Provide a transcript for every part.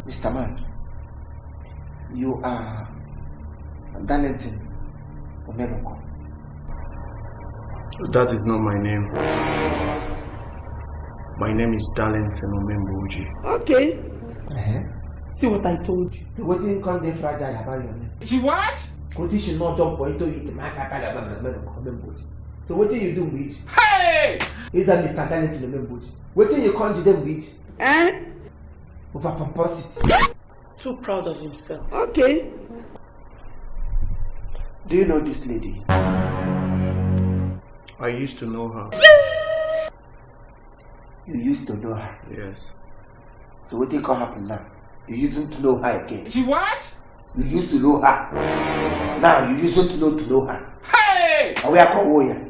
Mr. Man, you are Darlington Omeroko. That is not my name. My name is Darlington Omemboji. Okay. See what I told you. So what didn't come there fragile about your name? She what? Condition not jump into it. So what do you do with? Hey! Is that Mr. Darlington Omemboji? What do you conjure them with? Over pomposity. Too proud of himself. Okay. Do you know this lady? I used to know her. You used to know her? Yes. So what can happen now? You used to know her again. She what? You used to know her. Now you used to know her. Hey! And we are called warrior.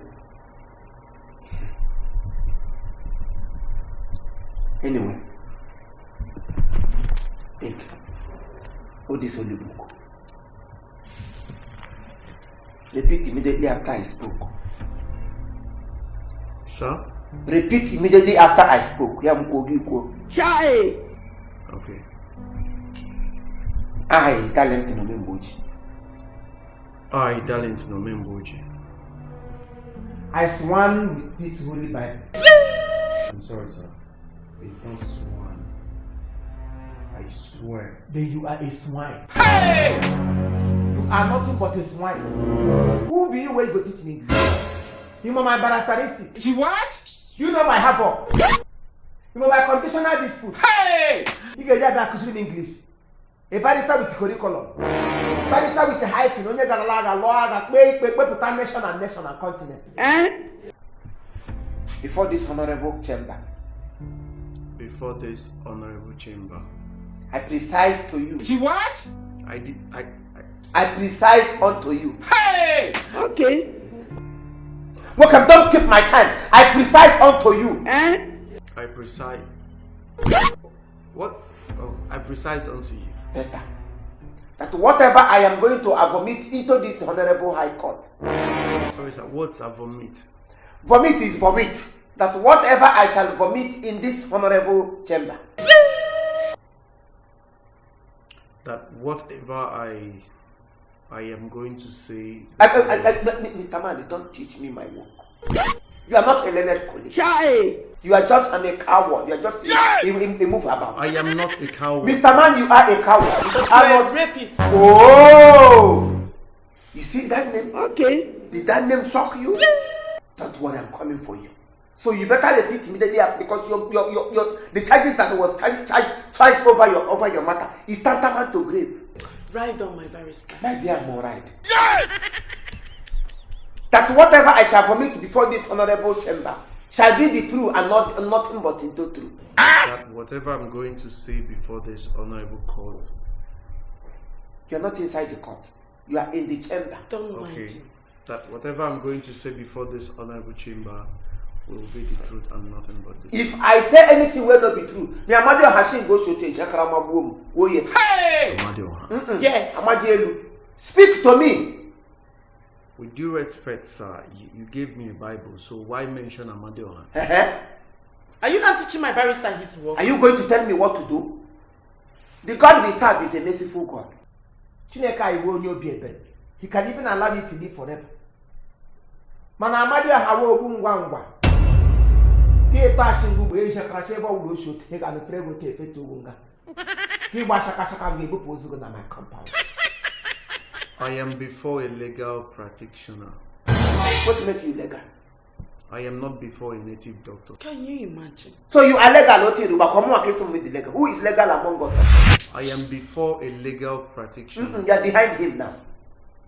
Anyway. Take. Oh, this holy book. Repeat immediately after I spoke. Sir? Repeat immediately after I spoke. Chai! Okay. I, Darlington Omemboji. I, Darlington Omemboji. I sworn with this holy Bible. I'm sorry, sir. It's not sworn. I swear. Then you are a swine. Hey! You are nothing but a swine. Who be you where you go teach me English? You know my barristeristic. She what? You know my havoc. You know my conditional dispute. Hey! You get that in English. A barrister with curriculum. Barrister with a hyphen. Only got a law, nation and nation and continent. Before this honorable chamber. Before this honorable chamber. I precise to you. She what? I precise unto you. Hey! Okay. Welcome, don't keep my time. I precise unto you. I precise. What? Oh, I precise unto you. Better. That whatever I am going to vomit into this honorable high court. Sorry, sir. What's a vomit? Vomit is vomit. That whatever I shall vomit in this honorable chamber. That whatever I am going to say. Mr. Man, don't teach me my work. You are not a learned colleague. You are just a coward. You are just a move about. I am not a coward. Mr. Man, you are a coward. You are a rapist. Oh! You see that name? Okay. Did that name shock you? Don't worry, I'm coming for you. So you better repeat immediately because the charges that was charged over your matter is tantamount to grave. Right on, my barrister. My dear, I'm all right. That whatever I shall vomit before this honorable chamber shall be the truth and nothing but into truth. That whatever I'm going to say before this honorable court. You are not inside the court. You are in the chamber. Don't mind him. That whatever I'm going to say before this honorable chamber will be the truth and nothing but the truth. If I say anything will not be true, me Amadio Hashim go show te Hey! Yes. Speak to me. With due respect, sir, you gave me a Bible, so why mention Amadio? Are you not teaching my barrister his work? Are you going to tell me what to do? The God we serve is a merciful God. He can even allow you to live forever. Mana Amadio hawo ngwa. He pashingu beja krasheba ulosho he ga no frego te efeto wunga. He wa shaka we bopozu na my compound. I am before a legal practitioner. What make you legal? I am not before a native doctor. Can you imagine? So you are legal, with the legal. Who is legal among us? I am before a legal practitioner. You are behind him now.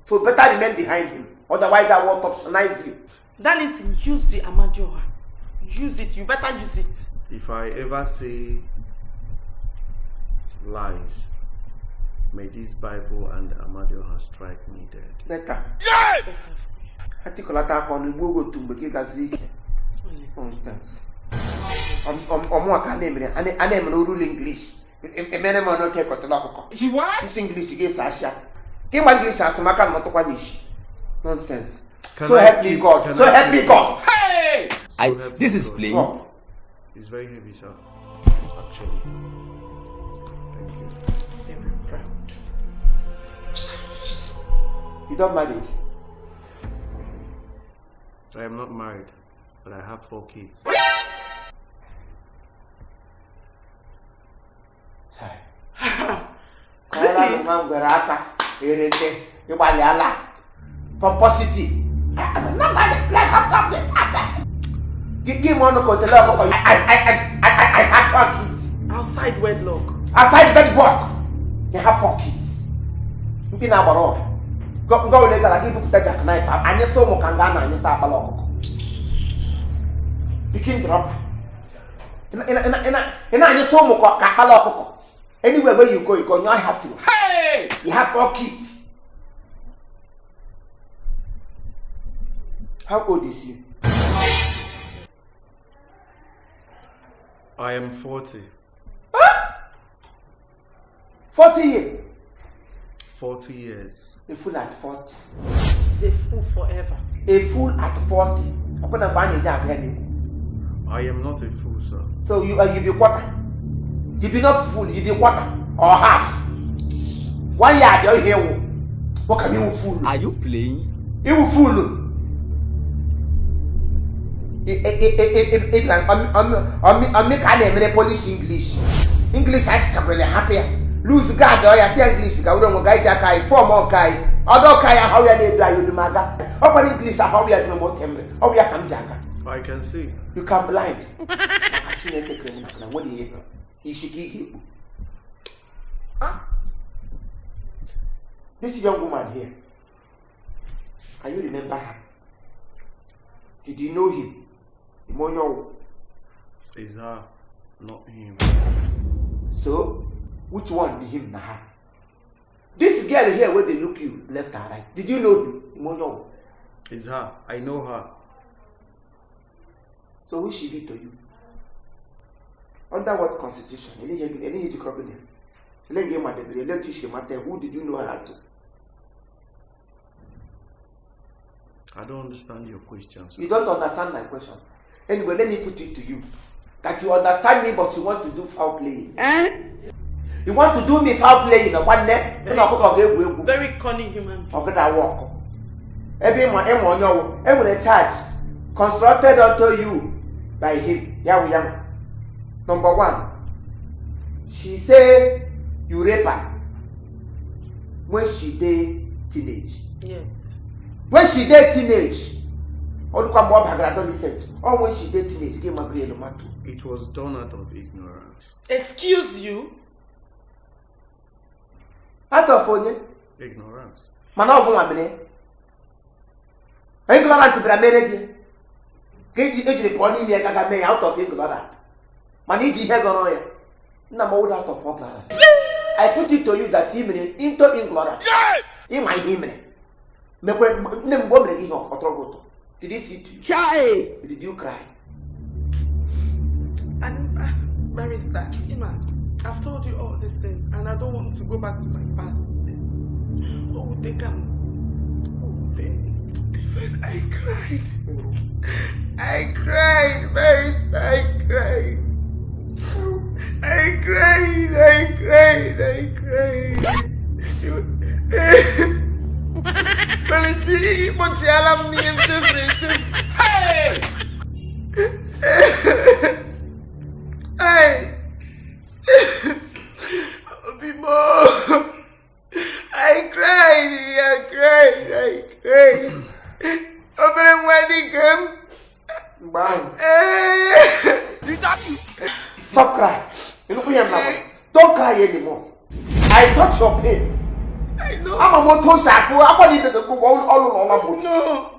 So better remain behind him. Otherwise I won't optionize you. Darlington, use the Amadioha. Use it. You better use it. If I ever say lies, may this Bible and Amadioha strike me dead. Better. Nonsense. I name no rule English. She what? This English is Sasha. Give English as a macan not to nonsense. So help me God. So help me God. Hey! This is plain. It's very heavy, sir. Actually. Thank you. Very proud. You don't married? I am not married, but I have 4 kids. Chai. Really? Pomposity. I'm not married. Give one look at the love. I have 4 kids. Outside wedlock. Outside wedlock. They have 4 kids. Go legal. I give you the jackknife. I just saw Mokangana and you start a lock. Begin drop. And I just saw Mokaka. Anywhere where you go, you not have to. Hey! You have 4 kids. How old is you? I am 40. Huh? 40 years? 40 years. A fool at 40. A fool forever. A fool at 40. I am not a fool, sir. So you be quarter. You be not fool, you be quarter or half. 1 year you here. What can you fool? Are you playing? You fool. I'm making polish English. English I still really happy. Lose guard or I say English. I don't guy that 4 more guy. Other guy how we are there you do maga. Open English how we are doing more temper. How we are come jaga. I can see. You can blind. What do you hear? This young woman here. Can you remember her? Did you know him? Is her, not him. So, which one be him now? This girl here where they look you left and right. Did you know him? Is her. I know her. So who she be to you? Under what constitution? Who did you know her to? I don't understand your question, sir. You don't understand my question. Anyway, let me put it to you. That you understand me, but you want to do foul playing. You want to do me foul playing on one neck? Very cunning human being. Every charge constructed unto you by him. Number 1. She say you rape her when she dey teenage. Yes. When she dey teenage, or when she dey teenage, It was done out of ignorance. Excuse you? Out of onye? Ignorance. Mana ọ bụ nwa mene. Ignorant bịara mere gị. Ka ejiri pụọ n'ime ya gaga mee ya out of ignorant. Mana iji ihe gọrọ ya. Nna m out of ignorant. I put it to you that he mere into ignorant. Ịma ihe mere. Mekwe nne m mere gị ihe ọtọrọ. Did he see to you? Chai! Did you cry? And Barrister, Ima, I've told you all these things and I don't want to go back to my past. Oh, they can. Oh, they. I cried. I cried, Barrister, I cried. I cried. Hey! Hey! I cried. Open wedding come. Stop crying. You look here now. Don't cry anymore. I touch your pain. I know. I'm a motor shafu. I want to go all along. No.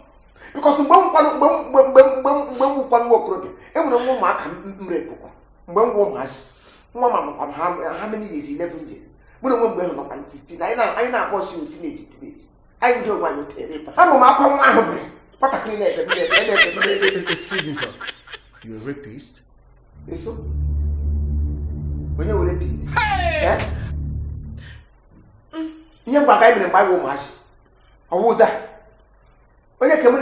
Because when work how many years? 11 years. When I went back 16, I know what she teenage. I don't want to tell you. I'm a what a clean. Excuse me, sir. You're a rapist? Yes, so? When you repeat. Hey! You have got in my woman. I would die. When you come in,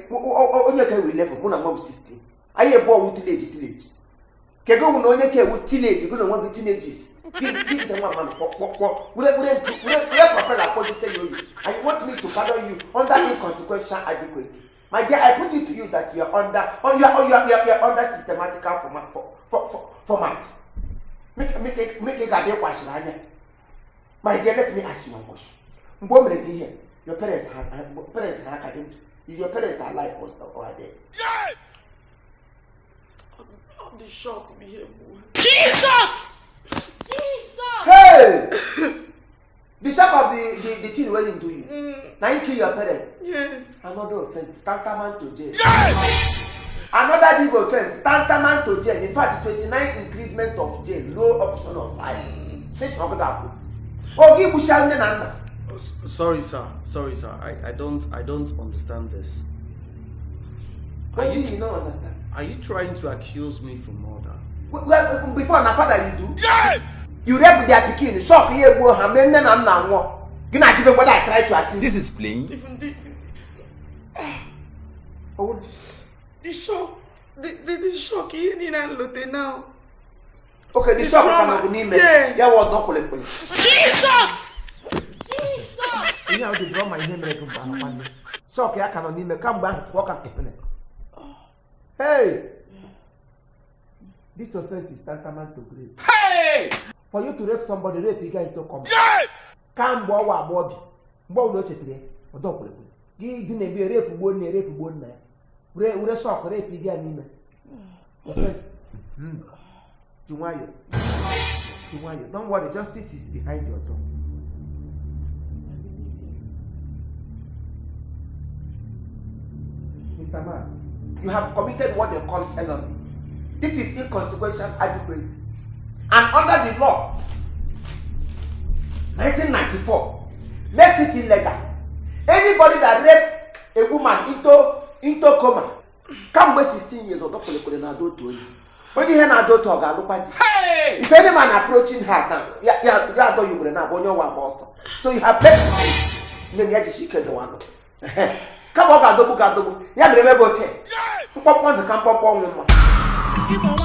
when you can we left for 16. I have bought teenage. Kego no onye ke with teenage, go no one with teenagers. Give them one man. We proper like say you. And you want me to pardon you under inconsequential adequacy. My dear, I put it to you that you are under, or you are under systematical format. Make a goddamn question. My dear, let me ask you one question. Here, your parents are academic. Is your parents alive or dead? Yeah! I'm the shock we hear. Jesus! Jesus! Hey! The shock of the thing waiting to you. Now you kill your parents. Yes. Another offense, tantamount to jail. Yes! Another big offense, tantamount to jail. In fact, 29 increasement of jail, no option of fire. Oh, give Bushan. Sorry, sir. I don't understand this. What do you not understand? Are you trying to accuse me for murder? Well, before my father, you do. Yes! You rap their bikini, shock here, go, and then I'm now. You not even what I try to accuse. This is plain. Even Oh, the shock. The shock here in Lotte now. okay, the shock cannot be me. Yeah, what don't call it. Jesus! Jesus! You have to draw my name like a shock, I cannot name. Come back, walk up. Hey! This offense is tantamount to rape. Hey! For you to rape somebody, rape again to come. Yes! Come, Bobby. Bow don't you or don't give you be rape one. Rape shock, rape again. Don't worry, justice is behind your door. Mr. Man, you have committed what they call felony. This is inconsequential adequacy. And under the law, 1994 makes it illegal. Anybody that raped a woman into coma can wait 16 years or don't call an adult to you. When you hear an adult talk, look at it. If any man approaching her now, yeah, you will not know one boss. So you have paid. Then you have to seek the one. Come on, Gadobu. Yeah, remember, pop one to come pop one.